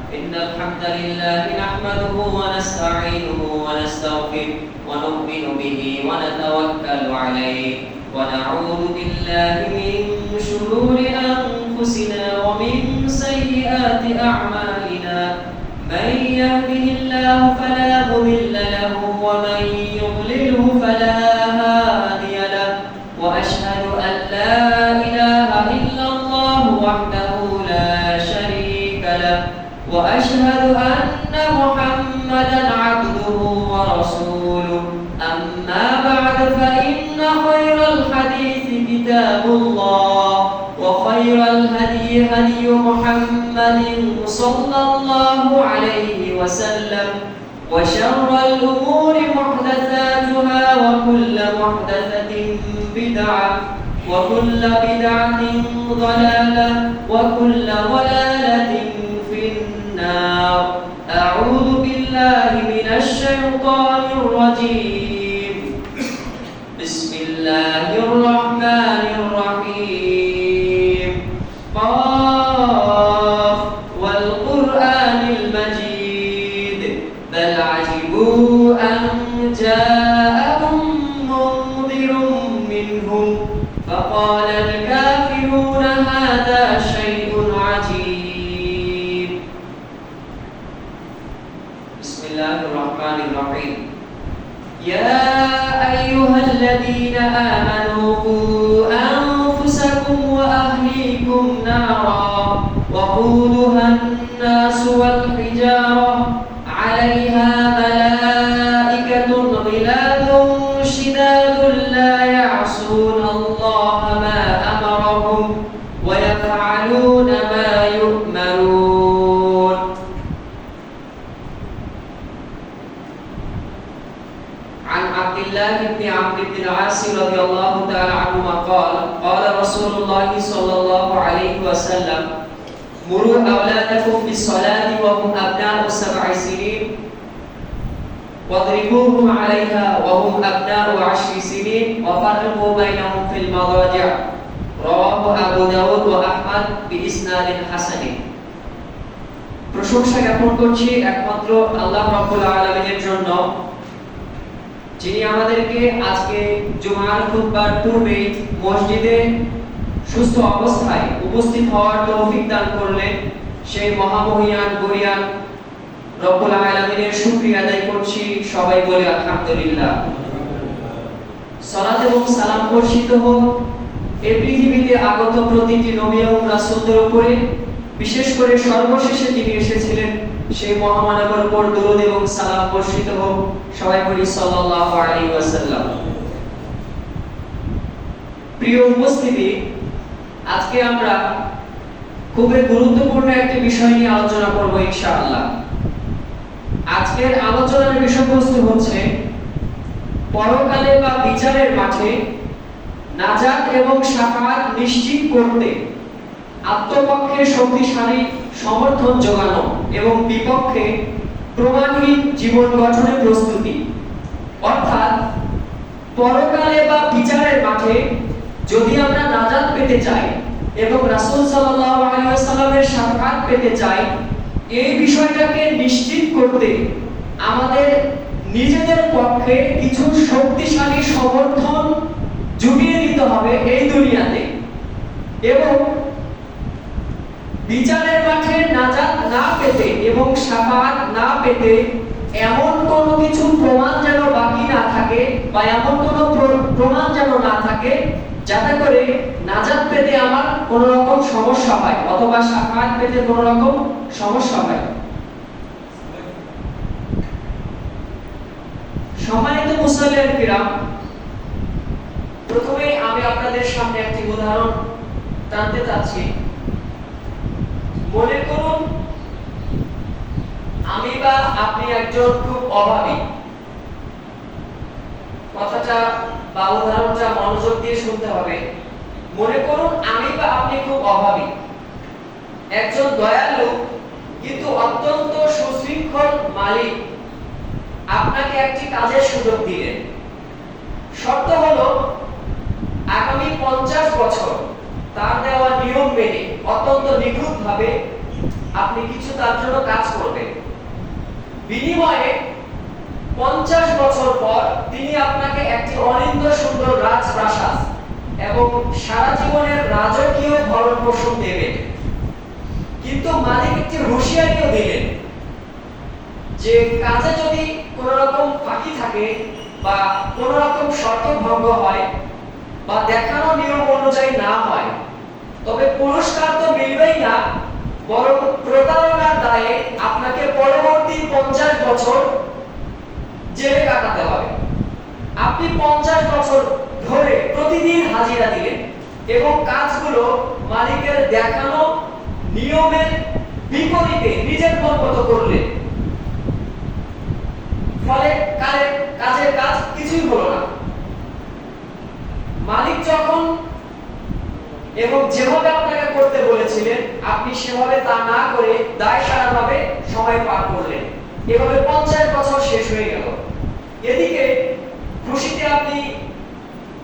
إن الحمد لله نحمده ونستعينه ونستغفره ونؤمن به ونتوكل عليه ونعوذ بالله من شرور أنفسنا ومن سيئات أعمالنا من يهده الله فلا مضل له ومن يضلله فلا هادي له وأشهد أن لا إله إلا الله وحده لا شريك له وأشهد أن محمدا عبده ورسوله أما بعد فإن خير الحديث كتاب الله وخير الهدي هدي محمد صلى الله عليه وسلم وشر الأمور محدثاتها وكل محدثة بدعة وكل بدعة ضلالة وكل ضلالة في النار. أعوذ بالله من الشيطان الرجيم. بسم الله الرحمن الرحيم. قاف والقرآن المجيد بل عجبوا أن جاءهم منذر منهم فقال الكافرون هذا شيء عجيب. بسم الله الرحمن الرحيم. يا أيها الذين آمنوا قوا أنفسكم وأهليكم نارا وقودها الناس والحجارة عليها ملائكة غلاظ شداد لا يعصون الله ما أمرهم ويفعلون ما يؤمرون. عن عبد الله بن عمرو بن العاص رضي الله تعالى عنهما قال قال رسول الله صلى الله عليه وسلم مروا أولادكم بالصلاة وهم أبناء 7 سنين واضربوهم عليها وهم أبناء 10 سنين وفرقوا بينهم في المضاجع. رواه أبو داود وأحمد بإسناد حسن. প্রশংসা জ্ঞাপন করছি একমাত্র আল্লাহ রাব্বুল আলামিনের জন্য, যিনি আমাদেরকে আজকে জুমার খুতবার পূর্বে মসজিদে সুস্থ অবস্থায় উপস্থিত হওয়ার তৌফিক দান করলেন। সেই মহামহিয়ান গরিয়ান রব্বুল আলামিনের শুকরিয়া আদায় করছি। সবাই বলে আলহামদুলিল্লাহ। সালাত এবং সালাম বর্ষিত হোক এই পৃথিবীতে আগত প্রতিটি নবী এবং রাসূলদের উপরে, বিশেষ করে সর্বশেষে যিনি এসেছিলেন সেই মহামানবের উপর দরুদ এবং সালাম বর্ষিত হোক। সবাই বলি সাল্লাল্লাহু আলাইহি ওয়াসাল্লাম। প্রিয় উপস্থিতি, আজকে আমরা খুবই গুরুত্বপূর্ণ একটি বিষয় নিয়ে আলোচনা করব ইনশাআল্লাহ। আজকের আলোচনার বিষয়বস্তু হচ্ছে পরকালে বা বিচারের মাঠে নাজাত এবং শাফাআত নিশ্চিত করতে আত্মপক্ষে শক্তিশালী সমর্থন যোগানো এবং বিপক্ষে প্রমাণহীন জীবন গঠনের প্রস্তুতি। অর্থাৎ পরকালে বা বিচারের মাঠে যদি আমরা নাজাত পেতে চাই এবং রাসূল সাল্লাল্লাহু আলাইহি ওয়াসাল্লামের শাফাআত পেতে চাই, এই বিষয়টাকে নিশ্চিত করতে আমাদের নিজেদের পক্ষে কিছু শক্তিশালী সমর্থন জুগিয়ে দিতে হবে এই দুনিয়াতে, এবং বিচারের মাঠে নাজাত না পেতে এবং শাফাআত না পেতে এমন কোনো কিছু প্রমাণ যেন বাকি না থাকে বা এমন কোনো প্রমাণ যেন না থাকে যাতে করে নাজাত পেতে আমার কোনো রকম সমস্যা হয় অথবা শাফাআত পেতে কোনো রকম সমস্যা হয়। সম্মানিত মুসল্লিয়ান কিরাম, প্রথমেই আমি আপনাদের সামনে একটি উদাহরণ টানতে চাচ্ছি। মনে করুন আমি বা আপনি একজন খুব অভাবী। কথাটা বা উদাহরণটা মনোযোগ দিয়ে শুনতে হবে। মনে করুন আমি বা আপনি খুব অভাবী, একজন দয়ালু কিন্তু অত্যন্ত সুশৃঙ্খল মালিক আপনাকে একটি কাজের সুযোগ দিলেন। শর্ত হলো আগামী 50 বছর তার দেওয়া নিয়ম মেনে অত্যন্ত নিখুঁতভাবে আপনি কিছু তার জন্য কাজ করবেন, বিনিময়ে 50 বছর পর তিনি আপনাকে একটি অনিন্দ সুন্দর রাজপ্রাসাদ এবং সারা জীবনের রাজকীয় ভরণ পোষণ দেবেন। কিন্তু মালিক একটি হুঁশিয়ারিও দিলেন যে কাজে যদি কোনো রকম ফাঁকি থাকে বা কোনো রকম শর্ত ভঙ্গ হয় বা দেখানো নিয়ম অনুযায়ী না হয়, তবে পুরস্কার তো মিলবেই না, বরং প্রতারণার দায়ে আপনাকে পরবর্তী 50 বছর জেলে কাটাতে হবে। আপনি 50 বছর ধরে প্রতিদিন হাজিরা দিলেন এবং কাজগুলো মালিকের দেখানো নিয়মের বিপরীতে নিজের মন মতো করলেন, ফলে কাজের কাজ কিছুই হলো না। মালিক যখন এবং যেভাবে আপনাকে করতে বলেছিলেন আপনি সেভাবে তা না করে দায়সারাভাবে সময় পার করলেন। এভাবে 50 বছর শেষ হয়ে গেল। এদিকে খুশিতে আপনি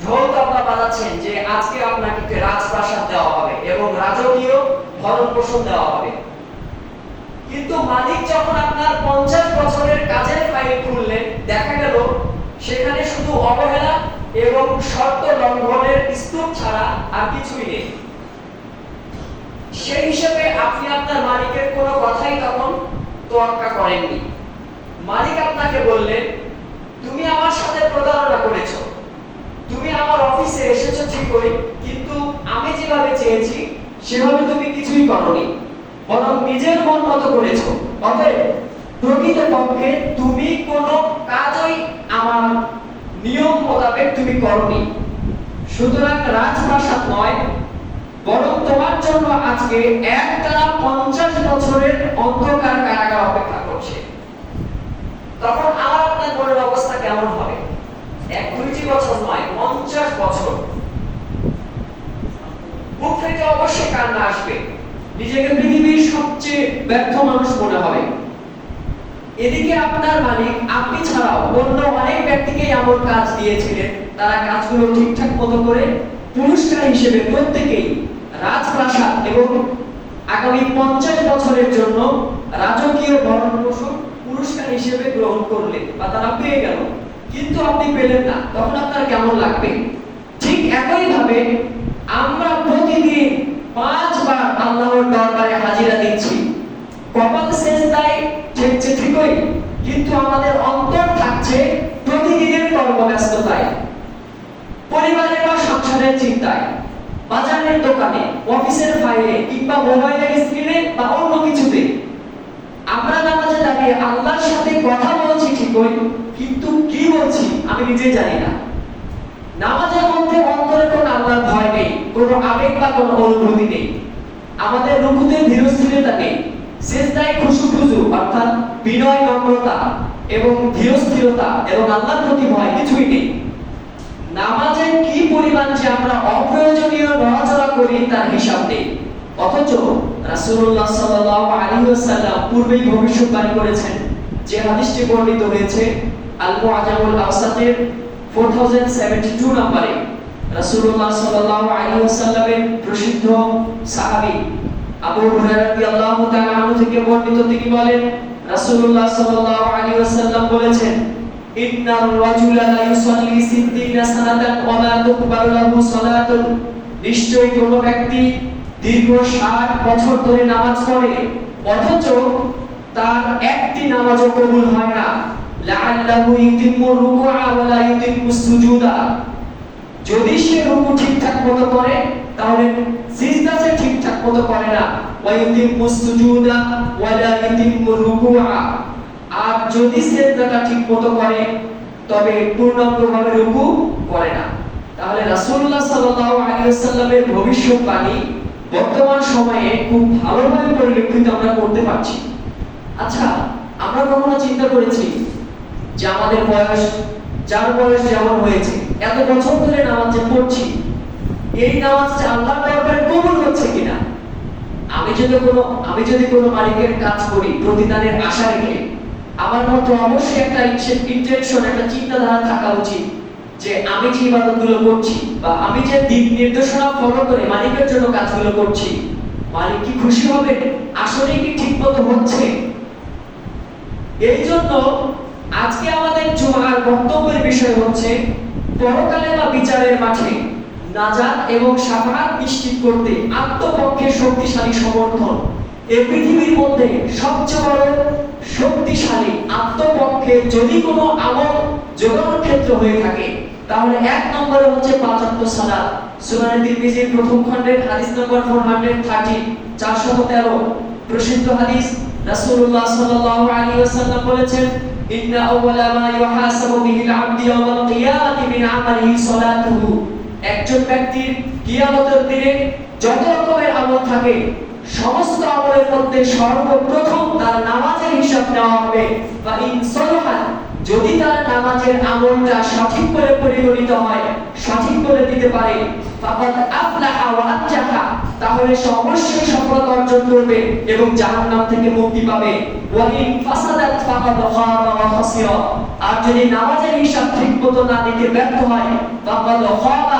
ঢোল তবলা বাজাচ্ছেন যে আজকে আপনাকে রাজপ্রাসাদ দেওয়া হবে এবং রাজকীয় ভরণ পোষণ দেওয়া হবে। কিন্তু মালিক যখন আপনার 50 বছরের কাজের ফাইল খুললেন, দেখা গেল সেখানে শুধু অবহেলা এবং শর্ত লঙ্ঘনের স্তূপ ছাড়া আর কিছুই নেই। সেই হিসেবে আপনি আপনার মালিকের কোনো কথাই তখন তোয়াক্কা করেননি। মালিক আপনাকে বললেন, তুমি আমার সাথে প্রতারণা করেছো, তুমি আমার অফিসে এসেছো ঠিকই, কিন্তু আমি যেভাবে চেয়েছি সেভাবে তুমি কিছুই করনি, বরং নিজের মন মতো করেছো। অতএব প্রকৃতপক্ষে তুমি কোনো কাজই আমার নিয়ম মোতাবেক তুমি করনি। সুতরাং রাজপ্রাসাদ নয়, বরং তোমার জন্য আজকে একটানা 50 বছরের অন্ধকার কারাগার অপেক্ষা করছে। তখন আমার আপনার মনের অবস্থা কেমন হবে? 1-2 বছর নয়, 50 বছর। বুক ফেটে অবশ্যই কান্না আসবে, নিজেকে পৃথিবীর সবচেয়ে ব্যর্থ মানুষ মনে হবে। এদিকে আপনার মালিক আপনি ছাড়াও অন্য অনেক ব্যক্তিকে এমন কাজ দিয়েছিলেন, তারা কাজগুলো ঠিকঠাক মতো করে পুরস্কার হিসেবে প্রত্যেকেই রাজপ্রাসাদ এবং আগামী 50 বছরের জন্য রাজকীয় ভরণ পোষণ পুরস্কার হিসেবে গ্রহণ করলেন বা তারা পেয়ে গেল, কিন্তু আপনি পেলেন না। তখন আপনার কেমন লাগবে? ঠিক একই ভাবে আমরা প্রতিদিন 5 বার আল্লাহর দরবারে হাজিরা দিচ্ছি, কপাল সেজদায় ঠেকছে ঠিকই, কিন্তু আমাদের অন্তর থাকছে প্রতিদিনের কর্মব্যস্ততায়, পরিবারের বা সংসারের চিন্তায়, বাজারের দোকানে, অফিসের ফাইলে কিংবা মোবাইলের স্ক্রিনে বা অন্য কিছুতে। আমরা নামাজে দাঁড়িয়ে আল্লাহর সাথে কথা বলছি ঠিকই, কিন্তু কি বলছি আমি নিজেই জানি না। নামাজের মধ্যে অন্তরে কোনো আল্লাহর ভয় নেই, কোনো আবেগ বা কোনো অনুভূতি নেই। আমাদের রুকুতে ধীরস্থিরতা নেই, সিজদায় খুশু অর্থাৎ বিনয় নম্রতা এবং ধীরস্থিরতা এবং আল্লাহর প্রতি ভয় কিছুই নেই। নামাজে কি পরিমাণ যে আমরা অপ্রয়োজনীয় নড়াচড়া করি তার হিসাব নেই। অথচ রাসূলুল্লাহ সাল্লাল্লাহু আলাইহি ওয়াসাল্লাম পূর্বেই ভবিষ্যৎবাণী করেছেন, যে হাদিসটি বর্ণিত হয়েছে আল মুআজামুল আওসাতের 4072 নম্বরে। রাসূলুল্লাহ সাল্লাল্লাহু আলাইহি ওয়াসাল্লামের প্রসিদ্ধ সাহাবী আবু হুরায়রা রাদিয়াল্লাহু তাআলা আনহু থেকে বর্ণিত, তিনি বলেন রাসূলুল্লাহ সাল্লাল্লাহু আলাইহি ওয়াসাল্লাম বলেছেন, ইন্নার রাজুলা লা ইউসাল্লি 60 সানাতান ওয়া লা তুকবালু লাহু সালাতুন, নিশ্চয়ই কোন ব্যক্তি দীর্ঘ 60 বছর ধরে নামাজ পড়ে অথচ তার একটি নামাজও কবুল হয় না। লাআল্লাহু ইউতিম্মু রুকুআ ওয়া লা ইউতিম্মু সুজুদা, যদি সে রুকু ঠিকঠাক মতো করে তাহলে সিজদা সে ঠিকঠাক মতো করে না। ওয়া ইউতিম্মু সুজুদা ওয়া লা ইউতিম্মু রুকুআ, আর যদি সিজদাটা ঠিক মতো করে তবে পূর্ণাঙ্গভাবে রুকু করে না। তাহলে রাসূলুল্লাহ সাল্লাল্লাহু আলাইহি ওয়াসাল্লামের ভবিষ্যৎবাণী বর্তমান সময়ে খুব ভালোভাবে পরিলক্ষিত আমরা করতে পারছি। আচ্ছা, আমরা কখনো চিন্তা করেছি যে আমাদের বয়স, যার বয়স যেমন হয়েছে, এত বছর ধরে নামাজ পড়ছি, এই নামাজটা আল্লাহর দরবারে কবুল হচ্ছে কিনা? আমি যদি কোনো মালিকের কাজ করি প্রতিদানের আশা রেখে, আমার মতো অবশ্যই একটা ইন্টেনশন, একটা চিন্তাধারা থাকা উচিত যে আমি যে ইবাদতগুলো করছি বা আমি যে দিক নির্দেশনা ফলো করে মালিকের জন্য কাজগুলো করছি, মালিক কি খুশি হবে? আসলে কি ঠিকমতো হচ্ছে? এই জন্য আজকে আমাদের জুমার বক্তব্যের বিষয় হচ্ছে পরকালে বা বিচারের মাঠে নাজাত এবং শাফাআত নিশ্চিত করতে আত্মপক্ষে শক্তিশালী সমর্থন। এই পৃথিবীর মধ্যে সবচেয়ে বড় শক্তিশালী আত্মপক্ষে যদি কোনো আমল যোগানোর ক্ষেত্র হয়ে থাকে তাহলে এক নম্বরে হচ্ছে 5 ওয়াক্ত সালাত। সুনানে তিরমিজির প্রথম খণ্ডের হাদিস নম্বর 430 413 প্রসিদ্ধ হাদিস, রাসূলুল্লাহ সাল্লাল্লাহু আলাইহি ওয়াসাল্লাম বলেছেন, ইন্না আউওয়ালা মা ইউহাসাবু বিহিল আবদু ইয়াওমাল কিয়ামাতি মিন আমালিহি সালাতুহু। একজন ব্যক্তির কিয়ামতের দিনে যত রকমের আমল থাকে সমস্ত আমলের মধ্যে সর্বপ্রথম তার নামাজের হিসাব নেওয়া হবে। বা ইন সালাহা, যদি তার নামাজের আমলটা সঠিক করে পরিগণিত হয়, সঠিক করে দিতে পারে, ফাকাদ আফলাহা ওয়া আনজাহা, তাহলে সে অবশ্যই সফলতা অর্জন করবে এবং জাহান্নাম থেকে মুক্তি পাবে। ওয়া ইন ফাসাদাত ফাকাদ খাবা ওয়া খাসিরা, আর যদি নামাজের হিসাব ঠিকমতো না দিতে ব্যর্থ হয়, ফাকাদ খাবা,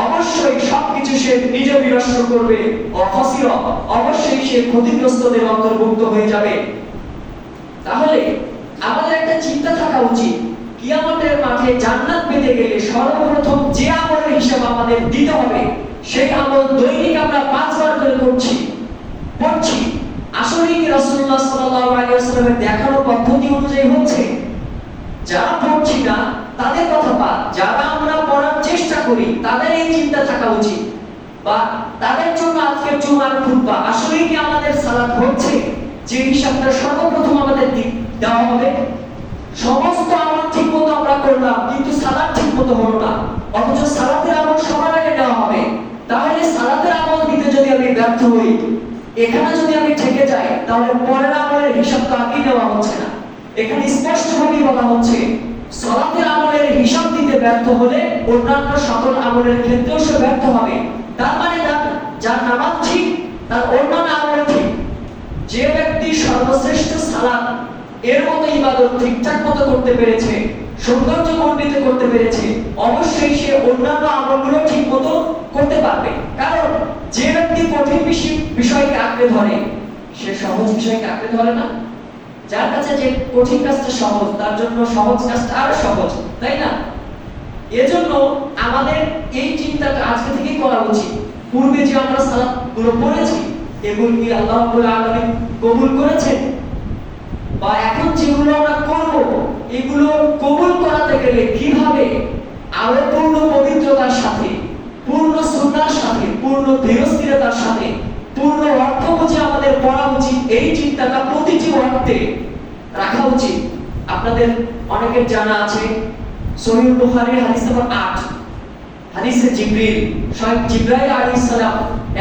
অবশ্যই সবকিছু সে নিজে বিনষ্ট করবে, ও খাসিরা, অবশ্যই সে ক্ষতিগ্রস্তদের অন্তর্ভুক্ত হয়ে যাবে। তাহলে আমাদের একটা চিন্তা থাকা উচিত, কিয়ামতের মাঠে জান্নাত পেতে গেলে সর্বপ্রথম যে আমলের হিসাব আমাদের দিতে হবে সেই আমল দৈনিক আমরা 5 বার করে পড়ছি। আসলে কি রাসূলুল্লাহ সাল্লাল্লাহু আলাইহি ওয়াসাল্লামের দেখানো পদ্ধতি অনুযায়ী হচ্ছে? যারা পড়ছি না তাদের কথা বাদ, যারা আমরা পড়ার চেষ্টা করি তাদের এই চিন্তা থাকা উচিত, বা তাদের জন্য আজকের জুমার খুতবা আসলে কি আমাদের সালাত হচ্ছে যে হিসাবটা সর্বপ্রথম আমাদের দেওয়া হবে। সমস্ত আমল ঠিকমতো আমরা করলাম কিন্তু সালাত ঠিকমতো হলো না, অথচ সালাতের আমল সবার আগে দেওয়া হবে। তাহলে সালাতের আমল দিতে যদি আমি ব্যর্থ হই, এখানে যদি আমি ঠেকে যাই, তাহলে পরের আমলের হিসাব তো আগে দেওয়া হচ্ছে না। এখানে স্পষ্টভাবে বলা হচ্ছে সালাতের আমলের হিসাব দিতে ব্যর্থ হলে অন্যান্য সকল আমলের ক্ষেত্রেও সে ব্যর্থ হবে। তার মানে যার নামাজ ঠিক তার অন্যান্য আমল ঠিক। যে ব্যক্তি সর্বশ্রেষ্ঠ সালাত এর মতো ইবাদত ঠিকঠাক মতো করতে পেরেছে, সৌন্দর্য মণ্ডিত করতে পেরেছে, অবশ্যই সে অন্যান্য আমলগুলো ঠিকমতো করতে পারবে। কারণ যে ব্যক্তি কঠিন বিষয়কে আঁকড়ে ধরে সে সহজ বিষয়কে আঁকড়ে ধরে না। যার কাছে যে কঠিন কাজটা সহজ তার জন্য সহজ কাজটা আরো সহজ, তাই না? এজন্য আমাদের এই চিন্তাটা আজকে থেকেই করা উচিত। পূর্বে যে আমরা সালাতগুলো পড়েছি এগুলো কি আল্লাহ রাব্বুল আলামিন কবুল করেছেন? বা এখন যেগুলো আমরা করব এগুলো কবুল করাতে গেলে কিভাবে আরো পূর্ণ পবিত্রতার সাথে, পূর্ণ সুন্নাহর সাথে, পূর্ণ ধীরস্থিরতার সাথে, পূর্ণ অর্থ বুঝে আমাদের পড়া উচিত, এই চিন্তাটা প্রতিটি ওয়াক্তে রাখা উচিত। আপনাদের অনেকের জানা আছে সহিহ বুখারীর হাদিস নম্বর 8, হাদিসে জিবরিল, স্বয়ং জিবরাইল আলাইহিস সালাম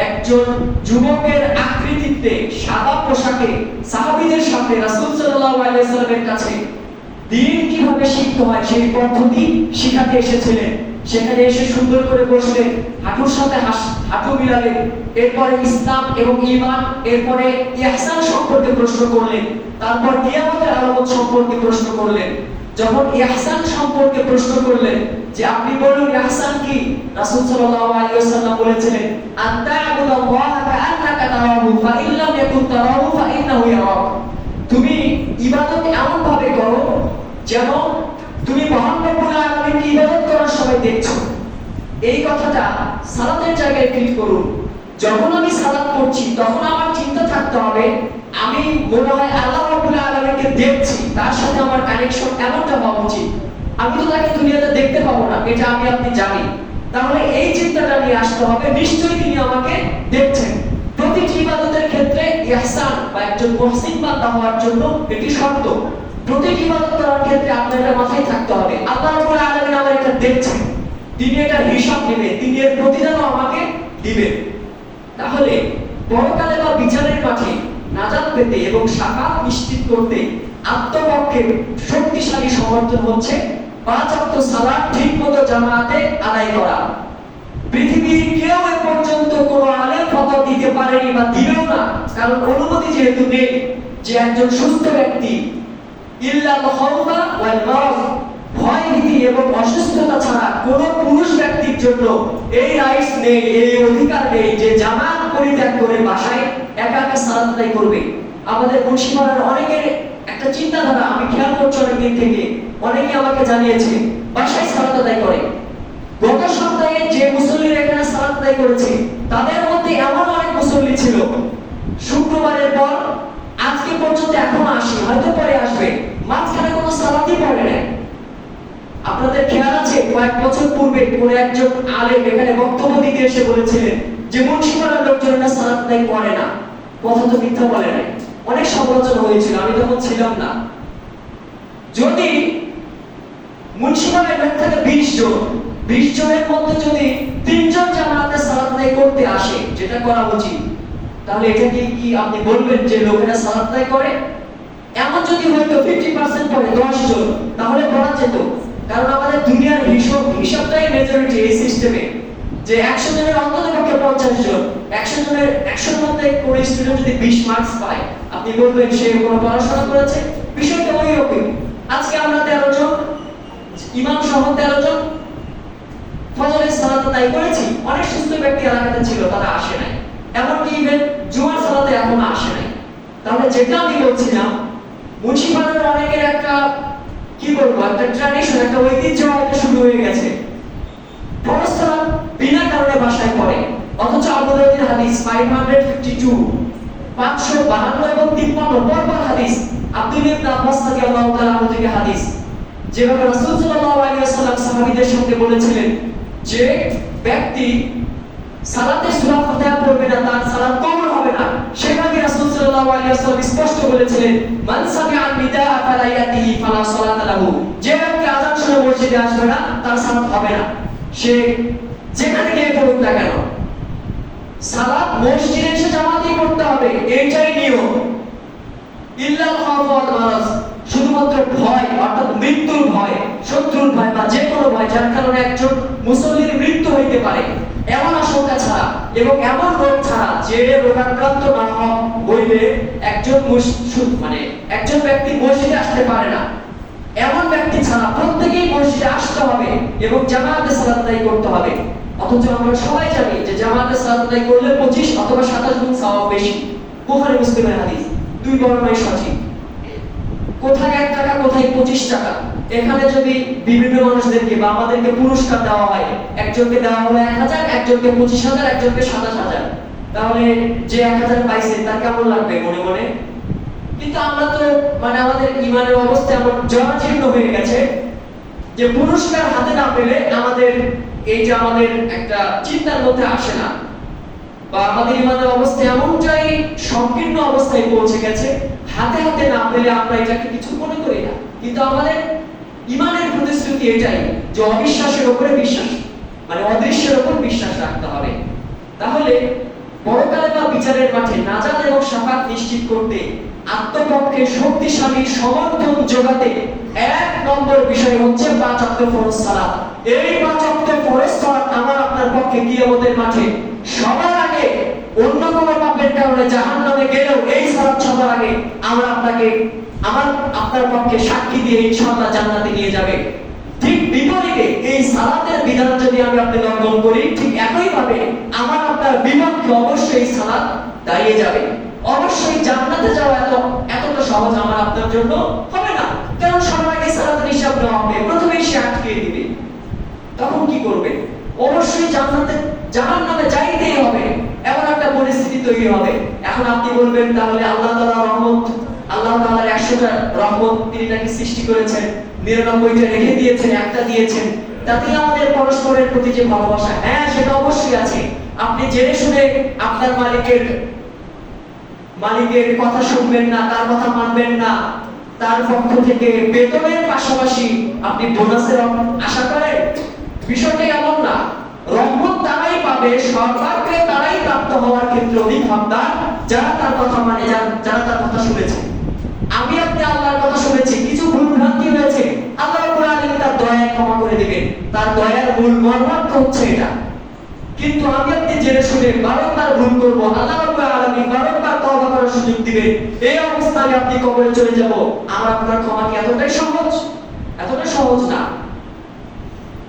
একজন যুবকের আকৃতিতে সাদা পোশাকে সাহাবীদের সাথে রাসূল সাল্লাল্লাহু আলাইহি ওয়াসাল্লামের কাছে দ্বীন কিভাবে শিখতে হয় সেই পদ্ধতি শিখাতে এসেছিলেন। সেখানে এসে সুন্দর করে বসলেন, হাঁটুর সাথে হাঁটু মিলালেন, এরপরে ইসলাম এবং ঈমান, এরপরে ইহসান সম্পর্কে প্রশ্ন করলেন, তারপর কিয়ামতের আলামত সম্পর্কে প্রশ্ন করলেন। যখন ইহসান সম্পর্কে প্রশ্ন করলেন যে আপনি বলুন ইহসান কি, রাসূল সাল্লাল্লাহু আলাইহি ওয়াসাল্লাম বলেছিলেন আনতা'বুদাল্লাহা কাআন্নাকা তারাহু ফা ইন লাম ইয়াকুন তারাহু ফা ইন্নাহু ইয়ারাক। তুমি ইবাদত এমন ভাবে করো যেন তুমি মহান রব্বুল আলামিনকে ইবাদত করার সময় দেখছো। এই কথাটা সালাতের জায়গায় ক্লিক করুন। যখন আমি সালাত করছি তখন আমার চিন্তা থাকতে হবে আমি মনে হয় আল্লাহ রাব্বুল আলামিনকে দেখছি, তার সাথে আমার কানেকশন এমনটা হওয়া উচিত। আমি তো তাকে দুনিয়াতে দেখতে পাবো না, এটা আমি আপনি জানি। তাহলে এই চিন্তাটা নিয়ে আসতে হবে নিশ্চয়ই তিনি আমাকে দেখছেন। প্রতিটি ইবাদতের ক্ষেত্রে ইহসান বা একজন মুহসিন বান্দা হওয়ার জন্য এটি শর্ত। প্রতিটি ইবাদত করার ক্ষেত্রে আপনার এটা মাথায় থাকতে হবে আল্লাহ রাব্বুল আলামিন আমার এটা দেখছেন, তিনি এটার হিসাব নেবেন, তিনি এর প্রতিদানও আমাকে দিবেন। তাহলে পরকালে বা বিচারের মাঠে নাজাত পেতে এবং শাফাআত নিশ্চিত করতে আত্মপক্ষে শক্তিশালী সমর্থন হচ্ছে 5 ওয়াক্ত সালাত ঠিকমতো জামাতে আদায় করা। পৃথিবীর কেউ এ পর্যন্ত কোনো আলেম ফতোয়া দিতে পারেনি বা দিবেও না, কারণ অনুমতি যেহেতু নেই যে একজন সুস্থ ব্যক্তি ইল্লাল খাউফা ওয়াল মারাদ, ভয় ভীতি এবং অসুস্থতা ছাড়া কোন পুরুষ ব্যক্তির জন্য এই রাইটস নেই, এই অধিকার নেই যে জামাত পরিত্যাগ করে বাসায় একা একা সালাত আদায় করবে। আমাদের মুন্সিপাড়ার অনেকের একটা চিন্তাধারা আমি খেয়াল করছি অনেকদিন থেকে, অনেকে আমাকে জানিয়েছে বাসায় সালাত আদায় করে। গত সপ্তাহে যে মুসল্লিরা এখানে সালাত আদায় করেছে তাদের মধ্যে এমন অনেক মুসল্লি ছিল শুক্রবারের পর আজকে পর্যন্ত এখনো আসে, হয়তো পরে আসবে, মাঝখানে কোনো সালাতই পড়ে নাই। আপনাদের খেয়াল আছে কয়েক বছর পূর্বে কোন একজন আলেম এখানে বক্তব্য দিতে এসে বলেছিলেন যে মুন্সিপাড়ার লোকজনেরা সালাত আদায় করে না। কথা তো মিথ্যা বলে নাই, অনেক সমালোচনা হয়েছিল, আমি তখন ছিলাম না। যদি মুন্সিপাড়ার লোক থাকে 20 জন, 20 জনের মধ্যে যদি 3 জন জামাতে সালাত আদায় করতে আসে, যেটা করা উচিত, তাহলে এটা কি আপনি বলবেন যে লোকেরা সালাত আদায় করে? এমন যদি হয়তো 50% পড়ে 10 জন, তাহলে বলা যেত। কারণ আমাদের দুনিয়ার হিসাবটাই মেজরিটি এই সিস্টেমে, যে 100 জনের অন্ততপক্ষে 50 জন, 100 জনের 100 মধ্যে কোন স্টুডেন্ট যদি 20 মার্কস পায়, আপনি বলবেন সে কোনো পড়াশোনা করেছে? বিষয়টা ওই রকম। আজকে আমরা 13 জন, ইমাম সহ 13 জন ফজরের সালাত আদায় করেছি। অনেক সুস্থ ব্যক্তি এলাকাতে ছিল, তারা আসে নাই। এমনকি ইভেন জুমার সালাতে এখনো আসে নাই। তাহলে যেটা আমি বলছিলাম, মুন্সিপাড়ার অনেকের একটা কি বলবো, একটা ট্র্যাডিশন, একটা ঐতিহ্য হয়তো শুরু হয়ে গেছে। ফরজ সালাত বিনা কারণে বাসায় পড়ে, অথচ আবু দাউদের হাদিস 552, 552 এবং 53 পরপর হাদিস, আব্দুল্লাহ ইবনে আব্বাস রাদিয়াল্লাহু তাআলা আনহু থেকে হাদিস, যেভাবে রাসূল সাল্লাল্লাহু আলাইহি ওয়াসাল্লাম সাহাবীদের সঙ্গে বলেছিলেন যে ব্যক্তি সালাতে সূরা ফাতিহা পড়বে না, তার সালাত কবুল হবে না। সেভাবে রাসূল সাল্লাল্লাহু আলাইহি ওয়াসাল্লাম স্পষ্ট বলেছিলেন, মান সামিআ নিদা ফালা ইয়াতিহি ফালা সালাত লাহু, যে ব্যক্তি আযান শুনে মসজিদে আসবে না, তার সালাত হবে না, সে যেখানে গিয়ে পড়ুক না কেন। সালাত মসজিদে এসে জামাতেই পড়তে হবে, এইটাই নিয়ম। ইল্লাল খাউফ ওয়াল মারাজ, শুধুমাত্র ভয়, অর্থাৎ মৃত্যুর ভয়, শত্রুর ভয় বা যে কোনো ভয় যার কারণে একজন মুসল্লির মৃত্যু হইতে পারে, এমন আশঙ্কা ছাড়া এবং এমন রোগ ছাড়া যে রোগাক্রান্ত না হইলে একজন ব্যক্তি মসজিদে আসতে পারে না, এমন ব্যক্তি ছাড়া প্রত্যেকেই মসজিদে আসতে হবে এবং জামাতে সালাত আদায় করতে হবে। অথচ আমরা সবাই জানি যে জামাতে সালাত আদায় করলে 25 অথবা 27 গুণ সওয়াব বেশি। বুখারী মুসলিমের হাদিস, দুই বর্ণনাই সঠিক। কোথায় 1 টাকা, কোথায় 25 টাকা। এখানে যদি বিভিন্ন মানুষদেরকে বা আমাদেরকে পুরস্কার দেওয়া হয়, একজনকে দেওয়া হলো 1000, একজনকে 25000, একজনকে 27000, তাহলে যে 1000 পাইছে তার কেমন লাগবে মনে মনে? কিন্তু আমরা তো আমাদের ঈমানের অবস্থা এমন জরাজীর্ণ হয়ে গেছে যে পুরস্কার হাতে না পেলে আমাদের একটা চিন্তার মধ্যে আসে না, বা আমাদের ঈমানের অবস্থা এমনটাই সংকীর্ণ অবস্থায় পৌঁছে গেছে, হাতে হাতে না পেলে আমরা এটাকে কিছু মনে করি না। কিন্তু আমাদের ঈমানের প্রতিশ্রুতি এটাই যে অবিশ্বাসের উপরে বিশ্বাস, অদৃশ্যের উপর বিশ্বাস রাখতে হবে। তাহলে পরকালে বা বিচারের মাঠে নাজাত এবং শাফাত নিশ্চিত করতে আত্মপক্ষে শক্তিশালী সমর্থন যোগাতে 1 নম্বর বিষয় হচ্ছে 5 ওয়াক্ত ফরজ সালাত। এই 5 ওয়াক্ত ফরজ সালাত আমার আপনার পক্ষে কিয়ামতের মাঠে সবার আগে, অন্য কোনো পাপের কারণে জাহান্নামে গেলেও এই সালাত সবার আগে আপনার পক্ষে সাক্ষী দিয়ে ইনশাআল্লাহ জান্নাতে নিয়ে যাবে। ঠিক বিপরীতে এই সালাতের বিধান যদি আপনি লঙ্ঘন করি, ঠিক একই ভাবে আমার আপনার বিপক্ষে অবশ্যই এই সালাত দাঁড়িয়ে যাবে। অবশ্যই জান্নাতে যাওয়া এতটা সহজ আমার আপনার জন্য হবে না, কারণ সবার আগে সালাতের হিসাব নেওয়া হবে, প্রথমেই সে আটকে দিবে। তখন কি করবে? অবশ্যই জাহান্নামে যাইতেই হবে, এমন একটা পরিস্থিতি তৈরি হবে। এখন আপনি বলবেন তাহলে আল্লাহ তাআলার 100টা রহমত তিনি নাকি সৃষ্টি করেছেন, 99টা রেখে দিয়েছেন, একটা দিয়েছেন, তাতে আমাদের পরস্পরের প্রতি যে ভালোবাসা, হ্যাঁ সেটা অবশ্যই আছে। আপনি জেনে শুনে আপনার মালিকের কথা শুনবেন না, তার কথা মানবেন না, তার পক্ষ থেকে বেতনের পাশাপাশি আপনি বোনাসের আশা করেন, বিষয়টা এমন না। রহমত তারাই পাবে, সর্বাগ্রে তারাই প্রাপ্ত হওয়ার ক্ষেত্রে অধিক হকদার যারা তার কথা মানে, যারা তার কথা শুনেছে। আমি আপনি আল্লাহর কথা শুনেছি, কিছু ভুল ভ্রান্তি হয়েছে, আল্লাহ রাব্বুল আলামিন তার দয়ায় ক্ষমা করে দিবেন, তার দয়ার মূল মর্মার্থ হচ্ছে এটা। কিন্তু আমি আপনি জেনে শুনে বারবার ভুল করব, আল্লাহ রাব্বুল আলামিন বারবার তওবা করার সুযোগ দিবেন, এই অবস্থায় আপনি কবরে চলে যাব, আমার আপনার ক্ষমা কি এতটাই সহজ? এতটা সহজ না।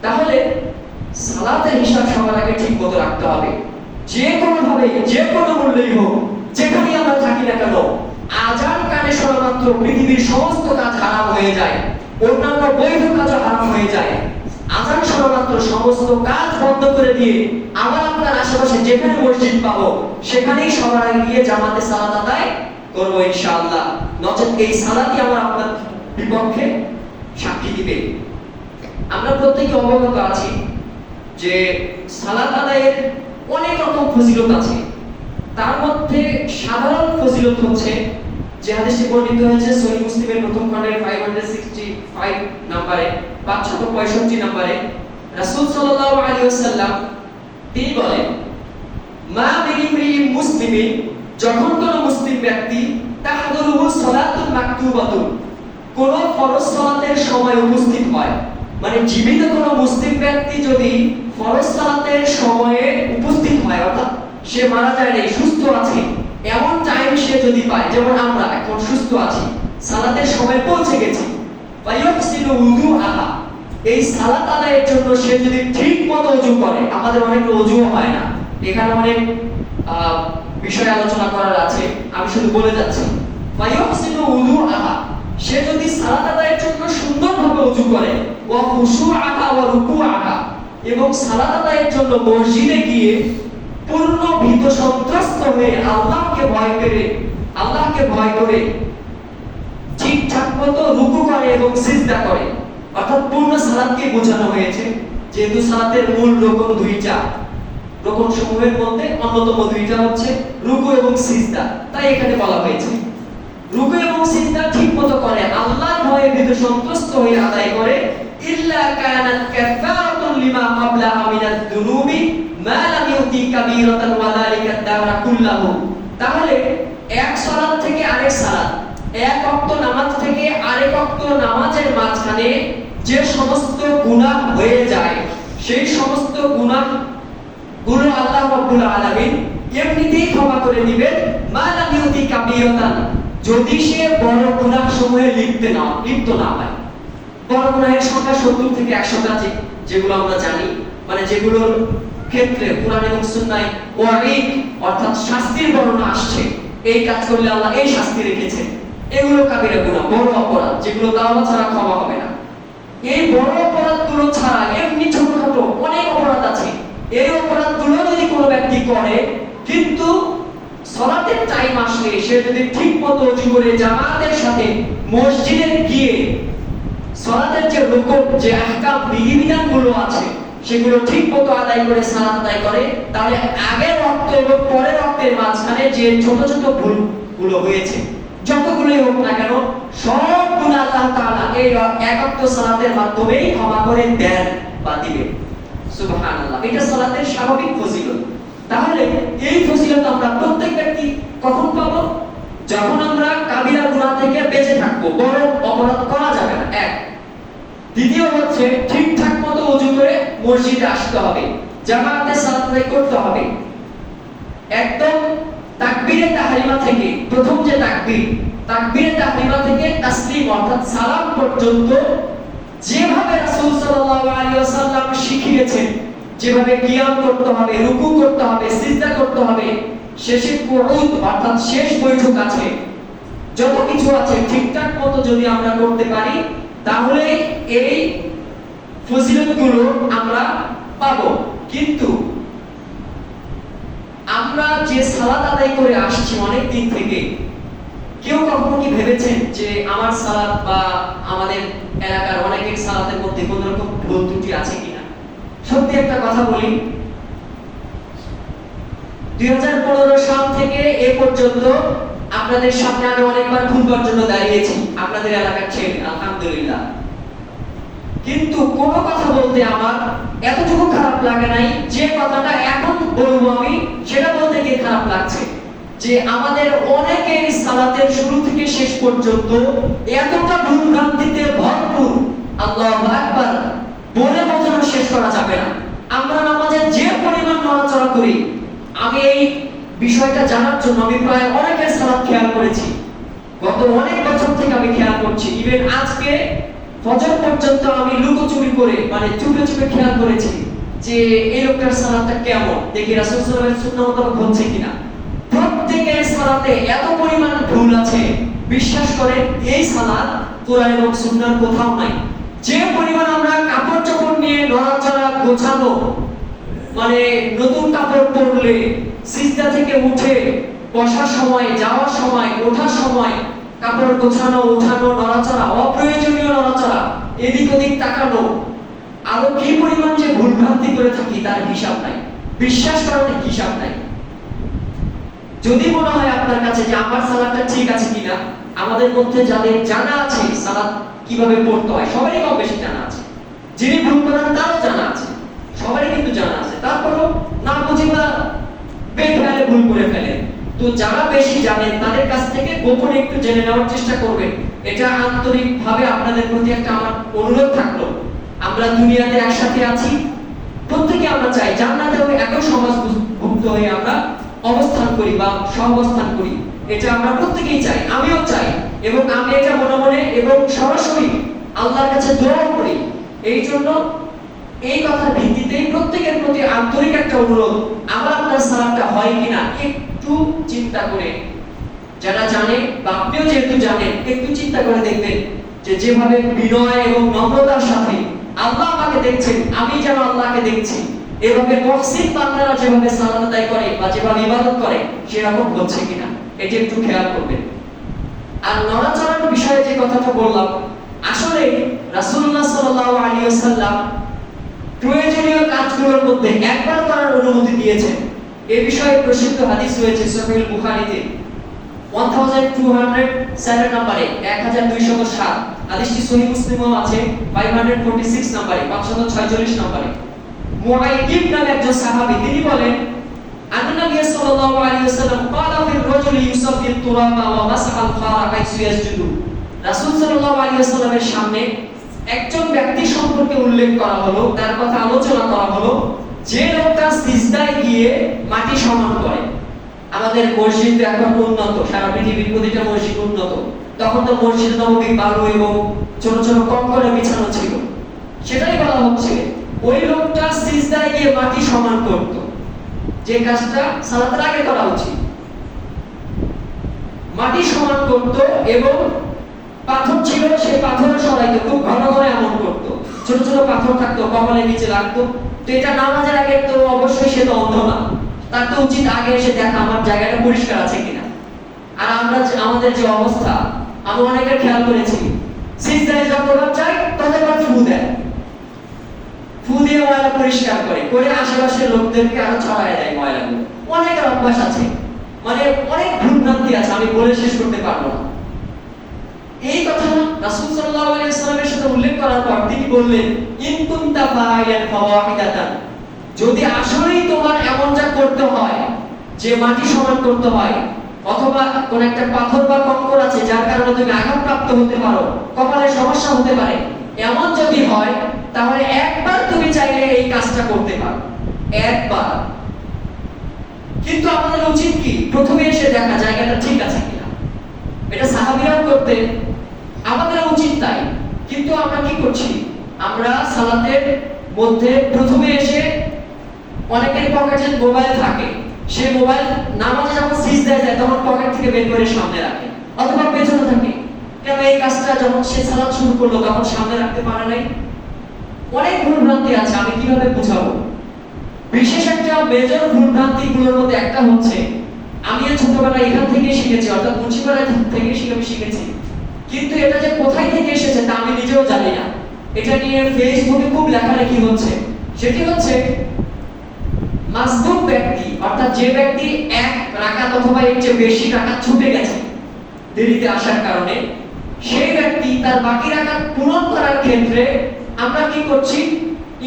তাহলে সালাতের হিসাব সবার আগে ঠিক মতো রাখতে হবে। যে কোনো ভাবে, যে কোনো মূল্যেই হোক, যেখানে আমরা থাকি না কেন, আজান কানে শোনা মাত্র পৃথিবীর সমস্ত কাজ হারাম হয়ে যায়, অন্যান্য বৈধ কাজ হারাম হয়ে যায়। আজান শোনা মাত্র সমস্ত কাজ বন্ধ করে দিয়ে আবার আপনার আশেপাশে যেখানে মসজিদ পাবো সেখানেই সবার আগে গিয়ে জামাতে সালাত আদায় করবো ইনশাআল্লাহ। নচেত এই সালাতই আমার আপনার বিপক্ষে সাক্ষী দিবে। আমরা প্রত্যেকে অবগত আছি যে সালাত আদায়ের অনেক রকম ফজিলত আছে। তার মধ্যে সাধারণ ফজিলত হচ্ছে যে হাদিসটি বর্ণিত হয়েছে সহিহ মুসলিমের প্রথম খণ্ডের 565 নম্বরে 565 নম্বরে, রাসূল সাল্লাল্লাহু আলাইহি ওয়াসাল্লাম তিনি বলেন, মা মিন মুসলিমিন, যখন কোন মুসলিম ব্যক্তি তাহদুরুহু সালাতুন মাকতুবাতুন, কোন ফরজ সালাতের সময় উপস্থিত হয়, মানে জীবিত কোন মুসলিম ব্যক্তি যদি ফরজ সালাতের সময়ে উপস্থিত হয়, অর্থাৎ সে মারা যায় নাই, সুস্থ আছে, এমন টাইম সে যদি পায়, যেমন আমরা এখন সুস্থ আছি, সালাতের সময় পৌঁছে গেছি, ফায়ুহসিনু উযুআহা, এই সালাত আদায়ের জন্য সে যদি ঠিকমতো ওযু করে, আমাদের অনেক ওযুও হয় না, এখানে অনেক বিষয় আলোচনা করার আছে, আমি শুধু বলে যাচ্ছি। ফায়ুহসিনু উযুআহা, সে যদি সালাত আদায়ের জন্য সুন্দরভাবে ওযু করে, ওয়া খুশুআহা ওয়া রুকুআহা, এবং সালাত আদায়ের জন্য মসজিদে গিয়ে পূর্ণ ভীত সন্ত্রস্ত হয়ে আল্লাহকে ভয় করে ঠিকঠাক মতো রুকু করে এবং সিজদা করে, অর্থাৎ পূর্ণ সালাতকে বোঝানো হয়েছে। যেহেতু সালাতের মূল রকম দুইটা, রকম সমূহের মধ্যে অন্যতম দুইটা হচ্ছে রুকু এবং সিজদা, তাই এখানে বলা হয়েছে রুকু এবং সিজদা ঠিকমতো করে, আল্লাহর ভয়ে ভীত সন্ত্রস্ত হয়ে আদায় করে, ইল্লা কানাত কাফারাতুন লিমা ক্বাবলাহা মিনাদ দুনুবি মা লাম ইউতি কাবীরাতান ওয়া যালিকা দারা কুল্লাহু। তাহলে এক সালাত থেকে আরেক সালাত, এক ওয়াক্ত নামাজ থেকে আরেক ওয়াক্ত নামাজের মাঝখানে যে সমস্ত গুনাহ হয়ে যায়, সেই সমস্ত গুনাহগুলো আল্লাহ রাব্বুল আলামিন এমনিতেই ক্ষমা করে দিবেন, মা লাম ইউতি কাবীরাতান, যদি সে বড় গুনাহ সমূহে লিপ্ত না হয়। বড় গুনাহের সংখ্যা 70 থেকে 100 আছে, যেগুলো আমরা জানি, মানে যেগুলোর ক্ষেত্রে কোরআন এবং সুন্নাহয় ওয়াঈদ অর্থাৎ শাস্তির বর্ণনা আসছে, এই কাজ করলে আল্লাহ এই শাস্তি রেখেছেন, এগুলো কাবিরা গুনাহ, বড় অপরাধ, যেগুলো তাওবা ছাড়া ক্ষমা হবে না। এই বড় অপরাধগুলো ছাড়া এমনি ছোটখাটো অনেক অপরাধ আছে, এই অপরাধগুলো যদি কোনো ব্যক্তি করে, কিন্তু সালাতের টাইম আসলে সে যদি ঠিকমতো ওযু করে জামাতের সাথে মসজিদে গিয়ে সালাতের যে রুকুন, যে আহকাম, বিধিবিধানগুলো আছে, সেগুলো ঠিকমতো আদায় করে সালাত আদায় করে, তাহলে আগের ওয়াক্ত এবং পরের ওয়াক্তের মাঝখানে যে ছোট ছোট ভুলগুলো হয়েছে, যতগুলোই হোক না কেন, সব গুনাহ আল্লাহ তাআলা এই এক ওয়াক্ত সালাতের মাধ্যমেই ক্ষমা করে দেন বা দিবেন। সুবহানাল্লাহ, এটা সালাতের স্বাভাবিক ফজিলত। তাহলে এই ফজিলত আমরা প্রত্যেক ব্যক্তি কখন পাবো? যখন আমরা কাবিরা গুনাহ থেকে বেঁচে থাকবো, বড় অপরাধ করা যাবে না, এক। দ্বিতীয় হচ্ছে ঠিকঠাক মতো ওযু করে মসজিদে আসতে হবে, জামাতে সালাত আদায় করতে হবে। একদম তাকবীরে তাহরিমা থেকে, প্রথম যে তাকবীরে তাহরিমা থেকে তাসলিম অর্থাৎ সালাম পর্যন্ত যেভাবে রাসূল সাল্লাল্লাহু আলাইহি ওয়াসাল্লাম শিখিয়েছেন, যেভাবে কিয়াম করতে হবে, রুকু করতে হবে, সিজদা করতে হবে, শেষে কুউদ অর্থাৎ শেষ বৈঠক আছে, যত কিছু আছে ঠিকঠাক মতো যদি আমরা করতে পারি, তাহলে এই ফজিলতগুলো আমরা পাবো। কিন্তু আমরা যে সালাত আদায় করে আসছি অনেক দিন থেকে, কেউ কখনো কি ভেবেছেন যে আমার সালাত বা আমাদের এলাকার অনেকের সালাতের মধ্যে কোনো রকম ভুল ত্রুটি আছে কিনা? সত্যি একটা কথা বলি, 2015 সাল থেকে এ পর্যন্ত আপনাদের সামনে আমি অনেকবার খুলবার জন্য দাঁড়িয়েছি, আপনাদের এলাকার ছেলে, আলহামদুলিল্লাহ। কিন্তু কোন কথা বলতে আমার এতটুকু খারাপ লাগে নাই, যে কথাটা এখন বলবো আমি সেটা বলতে গিয়ে খারাপ লাগছে, যে আমাদের অনেকের সালাতের শুরু থেকে শেষ পর্যন্ত এতটা ভুলভ্রান্তিতে ভরপুর, আল্লাহু আকবার, বলে বোঝানো শেষ করা যাবে না। আমরা নামাজে যে পরিমাণ নড়াচড়া করি, আমি এই বিষয়টা জানার জন্য আমি প্রায় অনেকের সালাত খেয়াল করেছি, গত অনেক বছর থেকে আমি খেয়াল করছি, ইভেন আজকে ফজর পর্যন্ত আমি লুকোচুরি করে মানে চুপে চুপে খেয়াল করেছি যে এই লোকটার সালাতটা কেমন, দেখি রাসূল সাল্লাল্লাহু আলাইহি ওয়াসাল্লামের সুন্নাহ মোতাবেক হচ্ছে কিনা। প্রত্যেকের সালাতে এত পরিমাণ ভুল আছে, বিশ্বাস করেন এই সালাত কোরআন এবং সুন্নাহর কোথাও নাই। যে পরিমাণ আমরা কাপড় চোপড় নিয়ে নড়াচড়া গোছানো, মানে নতুন কাপড় পরলে সিজদা থেকে উঠে বসার সময়, যাওয়ার সময়, ওঠার সময় কাপড় গোছানো, ওঠানো, নড়াচড়া, অপ্রয়োজনীয় নড়াচড়া, এদিক ওদিক তাকানো, আরো কি পরিমাণ যে ভুলভ্রান্তি করে থাকি তার হিসাব নাই। বিশ্বাস করার হিসাব নাই। যদি মনে হয় আপনার কাছে যে আমার সালাতটা ঠিক আছে কিনা, আমাদের মধ্যে যাদের জানা আছে সালাত কিভাবে পড়তে হয়, সবারই কম বেশি জানা আছে। যিনি ভুল করেন তারও জানা আছে, সবারই কিন্তু জানা আছে, তারপরও না বুঝে বা বেখেয়ালে ভুল করে ফেলে। তো যারা বেশি জানেন তাদের কাছ থেকে গোপনে একটু জেনে নেওয়ার চেষ্টা করবেন। এটা আন্তরিকভাবে আপনাদের প্রতি একটা আমার অনুরোধ থাকলো। আমরা দুনিয়াতে একসাথে আছি, প্রত্যেকে আমরা চাই জান্নাতে ওই একই সমাজভুক্ত হয়ে আমরা অবস্থান করি বা সহাবস্থান করি। এটা আমরা প্রত্যেকেই চাই, আমিও চাই, এবং আমি এটা মনে মনে এবং সরাসরি আল্লাহর কাছে দোয়া করি। এই জন্য এই কথার ভিত্তিতে প্রত্যেকের প্রতি আন্তরিক একটা অনুরোধ, আমার আপনার সালাতটা হয় কিনা একটু চিন্তা করে, যারা জানে বা আপনিও যেহেতু জানেন, একটু চিন্তা করে দেখবেন যে যেভাবে বিনয় এবং নম্রতার সাথে আল্লাহ আমাকে দেখছেন, আমি যেন আল্লাহকে দেখছি, এভাবে মুহসিন বান্দারা যেভাবে সালাত আদায় করে বা যেভাবে ইবাদত করে সেরকম হচ্ছে কিনা এটা একটু খেয়াল করবেন। আর নড়াচড়ার বিষয়ে যে কথাটা বললাম, আসলে রাসূলুল্লাহ সাল্লাল্লাহু আলাইহি ওয়াসাল্লাম প্রয়োজনীয় কাজগুলোর মধ্যে একবার করার অনুমতি দিয়েছেন। এই বিষয়ে প্রসিদ্ধ হাদিস রয়েছে সহিহ বুখারীতে 1207 নম্বরে, 1207। হাদিসটি সহিহ মুসলিমেও আছে 546 নম্বরে, 546 নম্বরে। মুআইকিব নামে একজন সাহাবী, তিনি বলেন আন-নবী সাল্লাল্লাহু আলাইহি ওয়াসাল্লাম ক্বালা ফির রাজুলি ইউসাফি তুরাবা ওয়া মাসাহা আল-খারা হাইসু ইয়াসজুদু। রাসূল সাল্লাল্লাহু আলাইহি ওয়াসাল্লামের সামনে একজন ব্যক্তি সম্পর্কে উল্লেখ করা হলো, তার কথা আলোচনা করা হলো, যে লোকটা সিজদায় গিয়ে মাটি সমান করে। আমাদের মসজিদ এখন উন্নত, সারা পৃথিবীর প্রতিটা মসজিদ উন্নত। তখন তো মসজিদ নববী বালু এবং ছোট ছোট কঙ্করে বিছানো ছিল। সেটাই বলা হচ্ছে ওই লোকটা সিজদায় গিয়ে মাটি সমান করত, যে কাজটা সালাতের আগে করা উচিত। মাটি সমান করত এবং পাথর ছিল, সেই পাথরে সরাইতো, খুব ঘন ঘন এমন করত। ছোট ছোট পাথর থাকতো, কপালের নিচে লাগতো। তো এটা নামাজের আগে তো অবশ্যই সে তো অন্ধ না, তার তো উচিত আগে এসে দেখা আমার জায়গাটা পরিষ্কার আছে কিনা। আর আমরা আমাদের যে অবস্থা, আমি অনেকের খেয়াল করেছি, সিজদায় যতবার যায় ততবার ফু দেয়, ফু দিয়ে ময়লা পরিষ্কার করে করে আশেপাশের লোকদেরকে আরো ছড়ায় দেয় ময়লাগুলো। অনেকের অভ্যাস আছে, মানে অনেক ভুলভ্রান্তি আছে, আমি বলে শেষ করতে পারবো না। এই কথা রাসূল সাল্লাল্লাহু আলাইহি ওয়াসাল্লামের সাথে উল্লেখ করার পর তিনি বললেন, ইন কুনতা ফাইলান ফাওয়াহিদাতান, যদি আসলেই তোমার এমনটা করতে হয় যে মাটি সমান করতে হয়, অথবা কোন একটা পাথর বা কঙ্কর আছে যার কারণে তুমি আঘাতপ্রাপ্ত হতে পারো, কপালে সমস্যা হতে পারে, এমন যদি হয় তাহলে একবার তুমি চাইলে এই কাজটা করতে পারো, একবার। কিন্তু আমাদের উচিত কি, প্রথমে এসে দেখা জায়গাটা ঠিক আছে কিনা। এটা সাহাবীরাও করতেন, আমাদের উচিত তাই। কিন্তু আমরা কি করছি, আমরা সালাতের মধ্যে প্রথমে এসে অনেকের পকেটে মোবাইল থাকে, সে মোবাইল নামাজে যখন সিজদায় যায় তখন পকেট থেকে বের করে সামনে রাখে, অথবা পেছনে থাকে। কেন এই কাজটা যখন সে সালাত শুরু করলো তখন সামনে রাখতে পারে নাই? অনেক ভুলভ্রান্তি আছে, আমি কিভাবে বুঝাবো। বিশেষ একটা মেজর ভুলভ্রান্তি গুলোর মধ্যে একটা হচ্ছে, আমি ছোটবেলায় এখান থেকে শিখেছি, অর্থাৎ মুন্সিপাড়া থেকে শিখেছি, কিন্তু এটা যে কোথায় থেকে এসেছে তা আমি নিজেও জানি না। এটা নিয়ে ফেসবুকে খুব লেখালেখি হচ্ছে। সেটি হচ্ছে মাসবুক ব্যক্তি, অর্থাৎ যে ব্যক্তি এক রাকাত অথবা এর চেয়ে বেশি রাকাত ছুটে গেছে দেরিতে আসার কারণে, সেই ব্যক্তি তার বাকি রাকাত পূরণ করার ক্ষেত্রে আমরা কি করছি,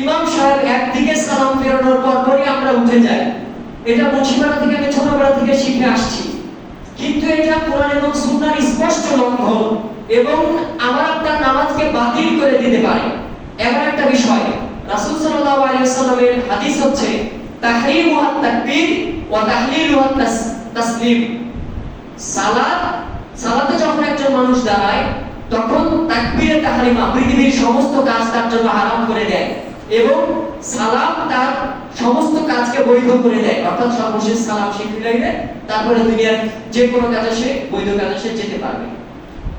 ইমাম সাহেব একদিকে সালাম ফেরানোর পরপরই আমরা উঠে যাই। এটা মুন্সিপাড়া থেকে আমি ছোটবেলা থেকে শিখে আসছি, কিন্তু এটা কোরআন এবং সুন্নাহর স্পষ্ট লঙ্ঘন এবং আমার আপনার নামাজকে বাতিল করে দিতে পারে। এমন একটা বিষয় রাসূল সাল্লাল্লাহু আলাইহি ওয়াসাল্লামের হাদিস হচ্ছে তাহরিমুহা তাকবীর ওয়া তাহলিলুহা তাসলিম। সালাতে যখন একজন মানুষ দাঁড়ায় তখন তাকবীরে তাহরিমা পৃথিবীর সমস্ত কাজ তার জন্য হারাম করে দেয় এবং সালাম তার সমস্ত কাজকে বৈধ করে দেয়, অর্থাৎ সর্বশেষ সালাম সে ফিরাইলে তারপরে দুনিয়ার যে কোনো কাজে সে বৈধ কাজে সে যেতে পারবে।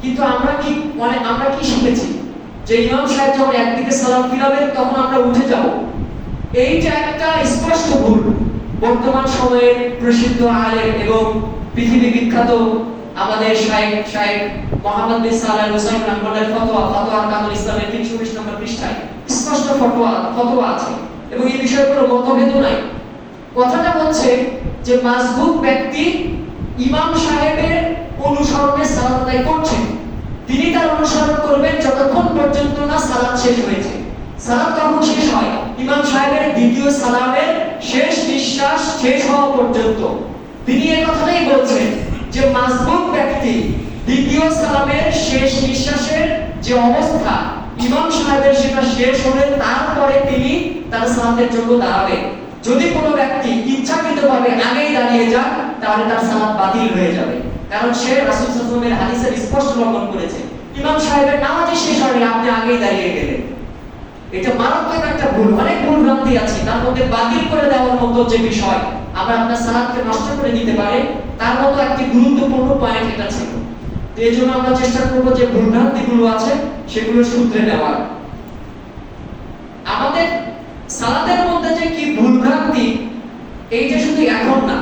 কিন্তু আমরা কি শিখেছি যে ইমাম সাহেব যখন একদিকে সালাম ফিরাবেন তখন আমরা উঠে যাব, এইটা একটা স্পষ্ট ভুল। বর্তমান সময়ের প্রসিদ্ধ আলেম এবং পৃথিবী বিখ্যাত আমাদের শায়েখ মোহাম্মদ বিন সালাহ আল হুসাইন রাহমাতুল্লাহ ফতোয়া কানুল ইসলামের 320 নম্বর পৃষ্ঠায় স্পষ্ট ফতোয়া আছে এবং এই বিষয়ে কোনো মতভেদ নাই। কথাটা হচ্ছে যে মাসবুক ব্যক্তি ইমাম সাহেবের অনুসরণে সালাত আদায় করছেন, তিনি তার অনুসরণ করবেন যতক্ষণ পর্যন্ত না সালাত শেষ হয়েছে। সালাত কখন শেষ হয়? ইমাম সাহেবের দ্বিতীয় সালামের শেষ নিঃশ্বাস শেষ হওয়া পর্যন্ত। তিনি এই কথাটাই বলছেন যে মাসবুক ব্যক্তি দ্বিতীয় সালামের শেষ নিঃশ্বাসের যে অবস্থা, ইমাম সাহেবের সেটা শেষ হলে তারপরে তিনি তার সালাতের জন্য দাঁড়াবেন। যদি কোনো ব্যক্তি ইচ্ছাকৃতভাবে আগেই দাঁড়িয়ে যান তাহলে তার সালাত বাতিল হয়ে যাবে, কারণ সে রাসূল সাল্লাল্লাহু আলাইহি ওয়াসাল্লামের হাদিসের স্পষ্ট লঙ্ঘন করেছে। ইমাম সাহেবের নামাজই শেষ হয়নি, আপনি আগেই দাঁড়িয়ে গেলেন, এটা মারাত্মক একটা ভুল। অনেক ভুল ভ্রান্তি আছে, তার মধ্যে বাতিল করে দেওয়ার মতো যে বিষয় আবার আপনার সালাতকে নষ্ট করে দিতে পারে, তার মতো একটি গুরুত্বপূর্ণ পয়েন্ট এটা ছিল। তো এই জন্য আমরা চেষ্টা করব যে ভুল ভ্রান্তিগুলো আছে সেগুলো শুধরে নেওয়ার। আমাদের সালাতের মধ্যে যে কি ভুল ভ্রান্তি, এইটা শুধু এখন না,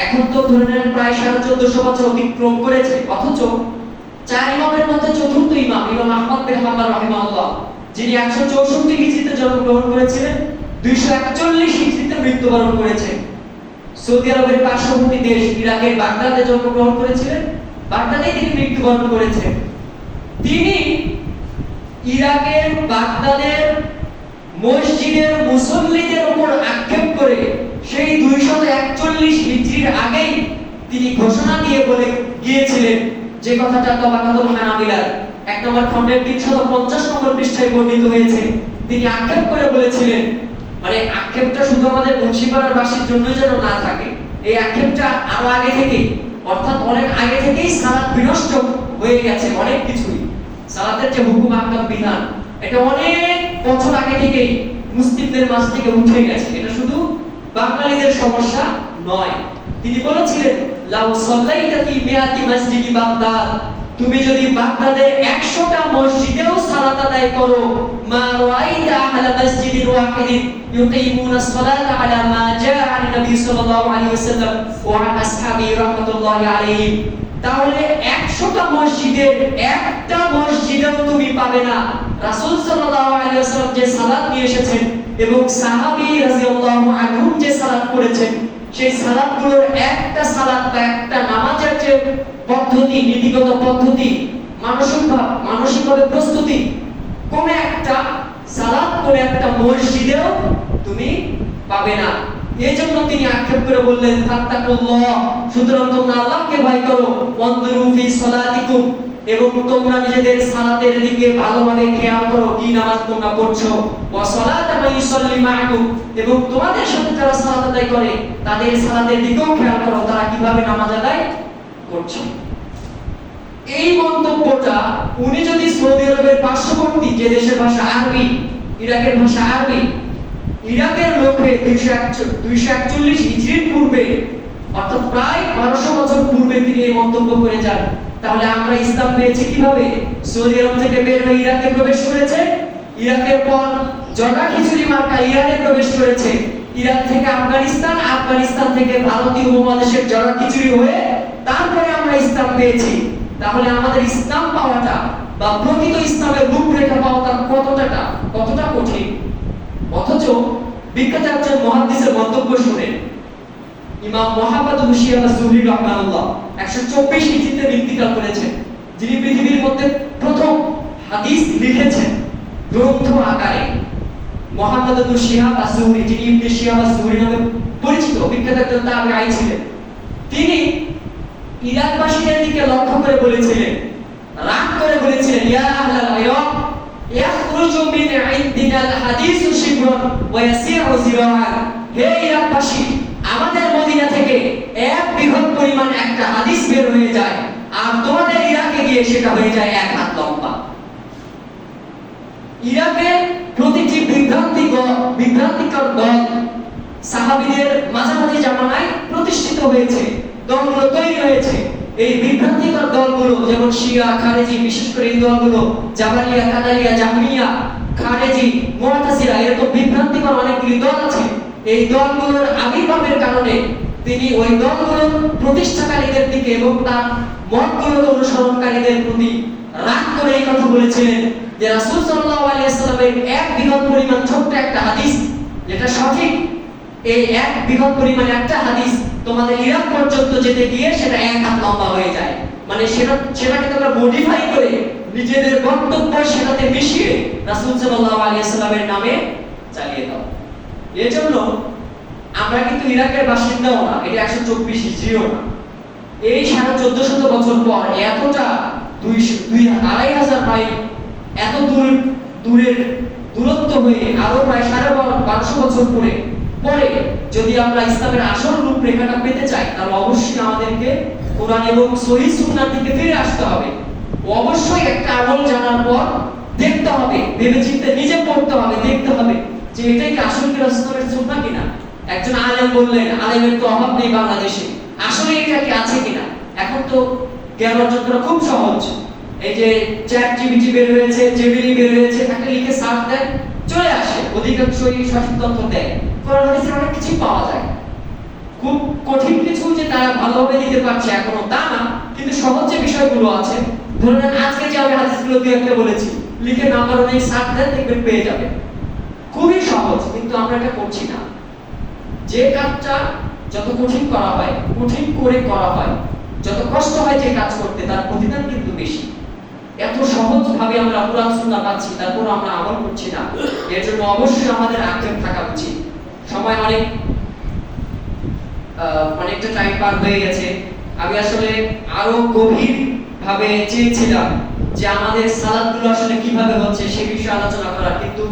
এখন তো ধরে নেন প্রায় 1450 বছর অতিক্রম করেছে, অথচ চার ইমামের মধ্যে চতুর্থ ইমাম আহমদ বিন হাম্বল রাহিমাহুল্লাহ, যিনি 164 হিজরিতে জন্মগ্রহণ করেছিলেন, 241 হিজরিতে মৃত্যুবরণ করেছেন। সৌদি আরবের পার্শ্ববর্তী দেশ ইরাকের বাগদাদে জন্মগ্রহণ করেছিলেন, বাগদাদে তিনি মৃত্যুবরণ করেছেন। তিনি ইরাকের বাগদাদের মসজিদের মুসল্লিদের উপর আক্ষেপ করে সেই 241 হিজরির আগেই তিনি ঘোষণা দিয়ে বলে গিয়েছিলেন, যে কথাটা তাবাকাতুল হানাবিলার 1 নম্বর খণ্ডের 350 নম্বর পৃষ্ঠায় বর্ণিত হয়েছে। তিনি আক্ষেপ করে বলেছিলেন, মানে আক্ষেপটা শুধু আমাদের মুন্সিপাড়ার বাসীর জন্যই যেন না থাকে, এই আক্ষেপটা আরো আগে থেকেই, অর্থাৎ অনেক আগে থেকেই সালাত বিনষ্ট হয়ে গেছে। অনেক কিছুই সালাতের যে হুকুম আহকাম বিধান, এটা অনেক বছর আগে থেকেই মুসলিমদের মাঝ থেকে উঠে গেছে, এটা শুধু বাঙালিদের সমস্যা নয়। তিনি বলেছিলেন, লাউ সাল্লাইতা ফি মিয়াতি মসজিদি বাগদাদ, তুমি যদি বাগদাদের 100টা মসজিদেও সালাত আদায় করো, মা রাআইতা আহলা মসজিদিন ওয়াহিদিন ইউকিমুনাস সালাতা আলা মা জাআ আন নবী সাল্লাল্লাহু আলাইহি ওয়াসাল্লাম ওয়া আন আসহাবি রাহমাতুল্লাহি আলাইহিম, তাহলে 100টা মসজিদের একটা মসজিদেও তুমি পাবে না রাসূল সাল্লাল্লাহু আলাইহি ওয়াসাল্লাম যে সালাত নিয়ে এসেছেন এবং সাহাবী রাদিয়াল্লাহু আনহুম যে সালাত করেছেন, সেই সালাতগুলোর একটা সালাত বা একটা নামাজের যে পদ্ধতি, নীতিগত পদ্ধতি, মানসিকভাবে প্রস্তুতি, কোন একটা সালাত কোন একটা মসজিদেও তুমি পাবে না। এজন্য তিনি আক্ষেপ করে বললেন, ফাত্তাকুল্লাহ, সুতরাং তোমরা আল্লাহকে ভয় করো, ওয়ানদুরু ফি সালাতিকুম, এবং তোমরা নিজেদের সালাতের দিকে ভালোভাবে খেয়াল করো, কি নামাজ তোমরা পড়ছো, ওয়া সালাতা মান ইউসাল্লি মাআকুম, এবং তোমাদের সাথে যারা সালাত আদায় করে তাদের সালাতের দিকেও খেয়াল করো, তারা কিভাবে নামাজ আদায় করছে। এই মন্তব্যটা উনি যদি সৌদি আরবের পার্শ্ববর্তী যে দেশের ভাষা আরবি, ইরাকের ভাষা আরবি, ইরাকের লোকে 241 হিজরির পূর্বে, অর্থাৎ প্রায় 1200 বছর পূর্বে তিনি এই মন্তব্য করে যান, তাহলে আমরা ইসলাম পেয়েছি কিভাবে? সৌদি আরব থেকে বের হয়ে ইরাকে প্রবেশ করেছে, ইরাকের পর জগা খিচুড়ি মার্কা ইরানে প্রবেশ করেছে, ইরাক থেকে আফগানিস্তান, আফগানিস্তান থেকে ভারতীয় উপমহাদেশের জগা খিচুড়ি হয়ে তারপরে আমরা ইসলাম পেয়েছি। তাহলে আমাদের ইসলাম পাওয়াটা বা প্রকৃত ইসলামের রূপরেখা পাওয়াটা কতটা কঠিন। অথচ বিখ্যাত একজন মুহাদ্দিসের মন্তব্য শুনে ইমাম মুহাম্মদ ইবনে শিহাব আজ-জুহরি রাহমাহুল্লাহ 124 হিজরিতে ইন্তিকাল করেছেন, যিনি পৃথিবীর মধ্যে প্রথম হাদিস লিখেছেন গ্রন্থ আকারে। মুহাম্মদ ইবনে শিহাব আজ-জুহরি, যিনি ইবনে শিহাব আজ-জুহরি নামে পরিচিত, বিখ্যাত একজন তাবেঈ ছিলেন, তিনি ইরাকবাসীদের দিকে লক্ষ্য করে বলেছিলেন, রাগ করে বলেছিলেন, ইয়া আহলাল ইরাক ইয়াখরুজু মিন ইনদিনাল হাদিসু শিবরুন ওয়া ইয়াসিরু জিরাআন, হে ইরাকবাসী, আমাদের মদিনা থেকে এক বৃহৎ পরিমাণ একটা হাদিস বের হয়ে যায়, আর আর তোমাদের ইরাকে গিয়ে সেটা হয়ে যায় 1 হাত লম্বা। ইরাকে প্রতিটি বিভ্রান্তিকর দল সাহাবীদের মাঝামাঝি জামানায় প্রতিষ্ঠিত হয়েছে, দলগুলো তৈরি হয়েছে। এই বিভ্রান্তিকর দলগুলো যেমন শিয়া, খারেজি, বিশেষ করে এই দলগুলো জাবারিয়া, কাদারিয়া, জাহমিয়া, খারেজি, মুআতাজিলা, এরকম বিভ্রান্তিকর অনেকগুলি দল আছে। এই দলগুলোর আবির্ভাবের কারণে তিনি ওই দলগুলোর প্রতিষ্ঠাকারীদের দিকে এবং তার মতগুলোকে অনুসরণকারীদের প্রতি রাগ করে এই কথা বলেছিলেন যে রাসূল সাল্লাল্লাহু আলাইহি ওয়াসাল্লামের এক বিঘত পরিমাণ ছোট্ট একটা হাদিস, যেটা সঠিক, এই এক বিঘত পরিমাণ একটা হাদিস তোমাদের ইরাক পর্যন্ত যেতে গিয়ে সেটা 1 হাত লম্বা হয়ে যায়। মানে সেটাকে তোমরা মডিফাই করে নিজেদের বক্তব্য সেটাতে মিশিয়ে রাসূল সাল্লাল্লাহু আলাইহি ওয়াসাল্লামের নামে চালিয়ে দাও। এজন্য আমরা কিন্তু ইরাকের বাসিন্দাও না, এটা 124 হিজরিও না। এই 1450 বছর পর এতটা 2,500 মাইল এত দূরের দূরত্ব হয়ে আরো প্রায় 1250 বছর পরে যদি আমরা ইসলামের আসল রূপরেখাটা পেতে চাই, তাহলে অবশ্যই আমাদেরকে কোরআন এবং সহিহ সুন্নাহর দিকে ফিরে আসতে হবে। অবশ্যই একটা আমল জানার পর দেখতে হবে, ভেবেচিন্তে নিজে পড়তে হবে, দেখতে হবে যে এটাই কি আসল কি রাসূলের সুন্নাহ কিনা। একজন আলেম বললেন, আলেমের তো অভাব নেই বাংলাদেশে, আসলে এটা কি আছে কিনা। এখন তো জ্ঞান অর্জন করা খুব সহজ। এই যে চ্যাট জিপিটি বের হয়েছে, জেমিনি বের হয়েছে, একটা লিখে সার্চ দেন, চলে আসে, অধিকাংশই সঠিক তথ্য দেয়। কোরআন হাদিসে অনেক কিছু পাওয়া যায়। খুব কঠিন কিছু যে তারা ভালোভাবে দিতে পারছে এখনো তা না, কিন্তু সহজ যে বিষয়গুলো আছে, ধরেন আজকে যে আমি হাদিসগুলো দিয়ে একটা বলেছি, লিখে নাম্বার অনুযায়ী সার্চ দেন, দেখবেন পেয়ে যাবেন। খুবই সহজ, কিন্তু আমরা এটা করছি না। যে কাজটা যত কঠিন করা হয়, কঠিন করে করা হয়, যত কষ্ট হয় যে কাজ করতে, তার প্রতিদান কিন্তু বেশি। এত সহজ ভাবে আমরা কোরআন সুন্নাহ পাচ্ছি, তারপর আমরা আমল করছি না। এর জন্য অবশ্যই আমাদের আক্ষেপ থাকা উচিত। সময় অনেকটা টাইম পার হয়ে গেছে। আমি আসলে আরো গভীর ভাবে চেয়েছিলাম যে আমাদের সালাতগুলো আসলে কিভাবে হচ্ছে সে বিষয়ে আলোচনা করার, কিন্তু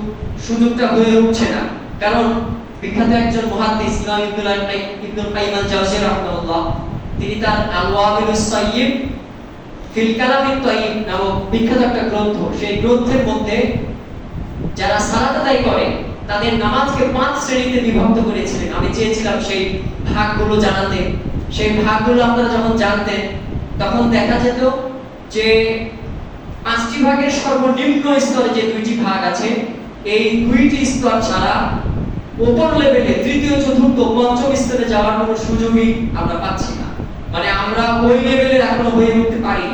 সুযোগটা হয়ে উঠছে না। কারণ বিখ্যাত একজন মুহাদ্দিস ইমাম ইবনুল কাইয়িম আল-জাওযিয়্যী রাহিমাহুল্লাহ, তিনি তার আল-ওয়াবিলুস সাইয়্যিব ফিল কালামিত তাইয়্যিব নামক বিখ্যাত একটা গ্রন্থ, সেই গ্রন্থের মধ্যে যারা সালাত আদায় করে তাদের নামাজকে 5 শ্রেণীতে বিভক্ত করেছিলেন। আমি চেয়েছিলাম সেই ভাগগুলো জানাতে। সেই ভাগগুলো আপনারা যখন জানতেন তখন দেখা যেত যে 5টি ভাগের সর্বনিম্ন স্তরে যে 2টি ভাগ আছে, এই 2টি স্তর ছাড়া উপর লেভেলে 3য়, 4র্থ, 5ম স্তরে যাওয়ার কোনো সুযোগই আমরা পাচ্ছি না। মানে আমরা ওই লেভেলের এখনো হয়ে উঠতে পারি।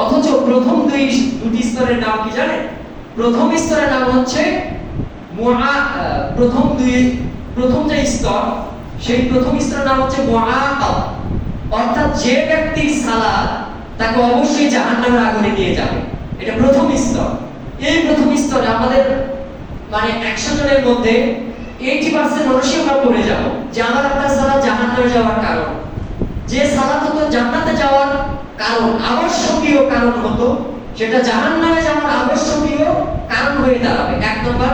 অথচ প্রথম দুটি স্তরের নাম কি জানেন? প্রথম স্তরের নাম হচ্ছে প্রথম যে স্তর, সেই প্রথম স্তরের নাম হচ্ছে মুআকাব, অর্থাৎ যে ব্যক্তির সালাত তাকে অবশ্যই জাহান্নামের আগুনে নিয়ে যাবে। এটা প্রথম স্তর। এই প্রথম স্তরে আমাদের মানে 100 জনের মধ্যে 80% মানুষই আমরা পড়ে যাব যে আমার আপনার সালাত জাহান্নামে যাওয়ার কারণ। যে সালাত হতো জান্নাতে যাওয়ার কারণ, আবশ্যকীয় কারণ হতো, সেটা জাহান্নামে যাওয়ার আবশ্যকীয় কারণ হয়ে দাঁড়াবে। 1 নম্বর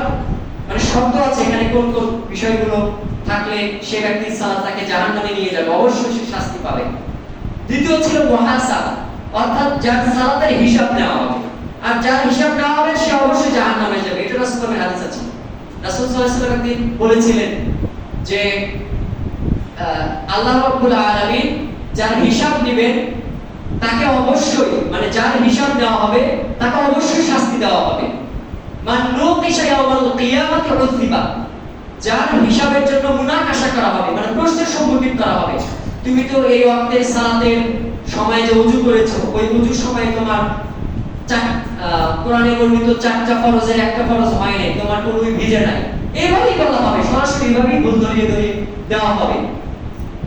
মানে শব্দ আছে এখানে কোন কোন বিষয়গুলো থাকলে সে ব্যক্তির সালাত তাকে জাহান্নামে নিয়ে যাবে, অবশ্যই সে শাস্তি পাবে। দ্বিতীয় ছিল মুহাসাব, অর্থাৎ যার সালাতের হিসাব নেওয়া হবে, আর যার হিসাব নেওয়া হবে সে অবশ্যই জাহান্নামে যাবে। এটা রাসূলের হাদিস আছে। রাসূল সাল্লাল্লাহু আলাইহি ওয়াসাল্লাম একদিন বলেছিলেন যে আল্লাহ রাব্বুল আলামিন যার হিসাব নেবেন তাকে অবশ্যই, মানে যার হিসাব নেওয়া হবে তাকে অবশ্যই শাস্তি দেওয়া হবে। মান নুকিশা ইয়াউমাল কিয়ামাতি উযিবা, যার হিসাবের জন্য মুনাকাশা করা হবে, মানে প্রশ্নের সম্মুখীন করা হবে। তুমি তো এই ওয়াক্তের সালাতের সময় যে ওযু করেছো, ওই ওযুর সময় তোমার কোরআনে বর্ণিত 4টা ফরজের একটা ফরজ হয় নাই, তোমার কোনোই ভিজে নাই, এইভাবেই বলা হবে, সরাসরি এইভাবেই ভুল ধরিয়ে দেওয়া হবে।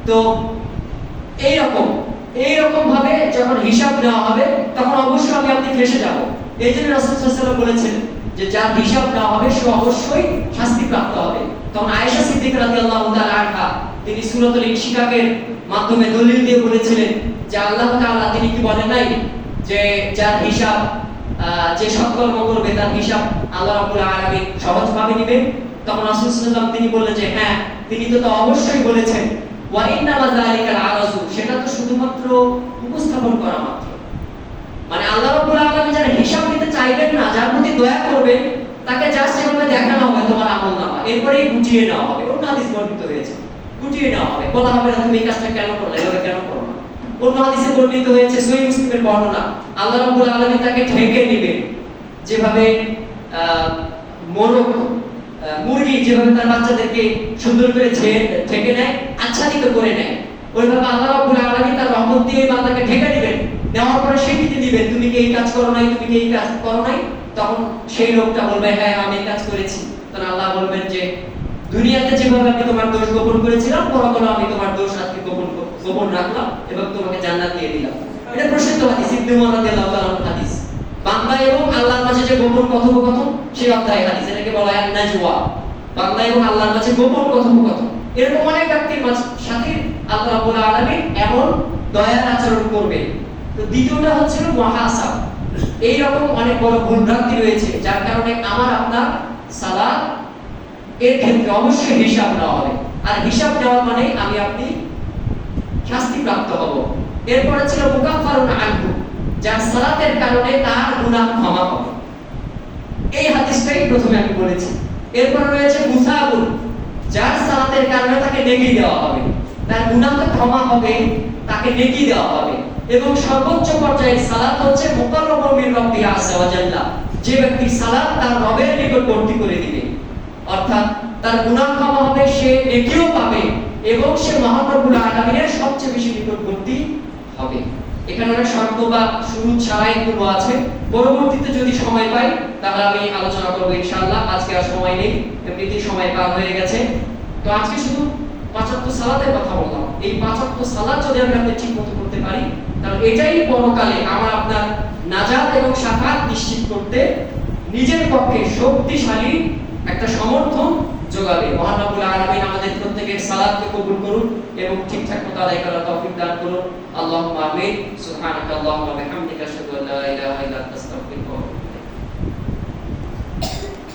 তো এইরকম ভাবে যখন হিসাব নেওয়া হবে তখন অবশ্যই আপনি ফেঁসে যাব। এই জন্য রাসূল সাল্লাল্লাহু আলাইহি ওয়াসাল্লাম বলেছেন যে যার হিসাব নেওয়া হবে সে অবশ্যই শাস্তিপ্রাপ্ত হবে। তখন আয়েশা সিদ্দিকা রাদিয়াল্লাহু তাআলা আনহা তিনি সূরাতুল ইনশিকাকের মাধ্যমে দলিল দিয়ে বলেছিলেন যে আল্লাহ তাআলা তিনি কি বলেন নাই যে যার হিসাব, যে সৎকর্ম করবে তার হিসাব আল্লাহ রাব্বুল আলামিন সহজভাবে নেবেন। তখন রাসূল সাল্লাল্লাহু আলাইহি ওয়াসাল্লাম তিনি বললেন যে হ্যাঁ, তিনি তো অবশ্যই বলেছেন ওয়া ইন্নামা যালিকাল আরাজু, সেটা তো শুধুমাত্র উপস্থাপন করা মাত্র। মানে আল্লাহ রাব্বুল আলামিন যারা হিসাব নিতে চাইবেন না, যার প্রতি দয়া করবেন, তাকে জাস্ট এভাবে দেখানো হবে তোমার আমলনামা, এরপরেই গুটিয়ে নেওয়া হবে। অন্য হাদিস বর্ণিত হয়েছে, গুটিয়ে নেওয়া হবে, বলা হবে না তুমি এই কাজটা কেন করলে, এভাবে কেন করো না। অন্য হাদিসে বর্ণিত হয়েছে, সহিহ মুসলিমের বর্ণনা, আল্লাহ রাব্বুল আলামিন তাকে ঢেকে নেবেন, যেভাবে মোরগ মুরগি যেভাবে তার বাচ্চাদেরকে সুন্দর করে ঢেকে নেয়, আচ্ছাদিত করে নেয়, ওইভাবে আল্লাহ রাব্বুল আলামিন তার রহমত দিয়ে বান্দাকে ঢেকে নেবেন। নেওয়ার পরে স্বীকৃতি দিবেন, তুমি কি এই কাজ করো নাই, তুমি কি এই কাজ করো নাই। তখন সেই লোকটা বলবে হ্যাঁ আমি এই কাজ করেছি। তখন আল্লাহ বলবেন যে দুনিয়াতে যেভাবে আমি তোমার দোষ গোপন করেছিলাম, পরকালে আমি তোমার দোষ আজকে গোপন রাখলাম এবং তোমাকে জান্নাত দিয়ে দিলাম। এটা প্রসিদ্ধ হাদিস, ইবনে উমর রাদিয়াল্লাহু তাআলা হাদিস। বান্দা এবং আল্লাহর মাঝে যে গোপন কথোপকথন, সেই অধ্যায় হাদিস, এটাকে বলা হয় নাজওয়া। বান্দা এবং আল্লাহর মাঝে গোপন কথোপকথন, এরকম অনেক ব্যক্তির সাথে আল্লাহ রাব্বুল আলামিন এমন দয়ার আচরণ করবে। তো দ্বিতীয়টা হচ্ছে মুহাসাব। এই রকম অনেক বড় ভুলভ্রান্তি রয়েছে, যার কারণে আমার আপনার সালাত এর ক্ষেত্রে অবশ্যই হিসাব নেওয়া হবে। আর হিসাব নেওয়া মানে আমি আপনি শাস্তি প্রাপ্ত হব। এরপরে ছিল মুকাফফারুন আনহু, যার সালাতের কারণে তার গুনাহ ক্ষমা হবে। এই হাদিসটাই প্রথমে আমি বলেছি। এরপর রয়েছে মুসাবুন, যার সালাতের কারণে তাকে নেকি দেওয়া হবে, তার গুনাহ তো ক্ষমা হবে, তাকে নেকি দেওয়া হবে। এবং সর্বোচ্চ পর্যায়ের সালাত হচ্ছে মুকাররাবুন মিন রাব্বি আযজা ওয়া জাল্লা, যে ব্যক্তি সালাত তার রবের নিকটবর্তী করে দিবে, অর্থাৎ তার গুনাহ ক্ষমা হবে, সে নেকিও পাবে এবং সে মহান রব্বুল আলামিনের সবচেয়ে বেশি নিকটবর্তী হবে। এখানে অনেক শর্ত বা শুরু ছাড়াই গুলো আছে, পরবর্তীতে যদি সময় পাই তাহলে আমি আলোচনা করব ইনশাআল্লাহ। আজকে আর সময় নেই, এমনিতেই সময় পার হয়ে গেছে। তো আজকে শুধু ৫ ওয়াক্ত সালাতের কথা বললাম। এই ৫ ওয়াক্ত সালাত যদি আমরা ঠিকমতো করতে পারি, তাহলে এটাই পরকালে আমার আপনার নাজাত এবং শাফাত নিশ্চিত করতে নিজের পক্ষে শক্তিশালী একটা সমর্থন যোগাবে। মহান রব্বুল আলামিন আমাদের প্রত্যেকের সালাতকে কবুল করুন এবং ঠিকঠাক মতো আদায় করার তৌফিক দান করুন। আল্লাহুম্মা আমিন। সুবহানাকাল্লাহুম্মা ওয়া বিহামদিকা আশহাদু আল্লা ইলাহা ইল্লা আনতা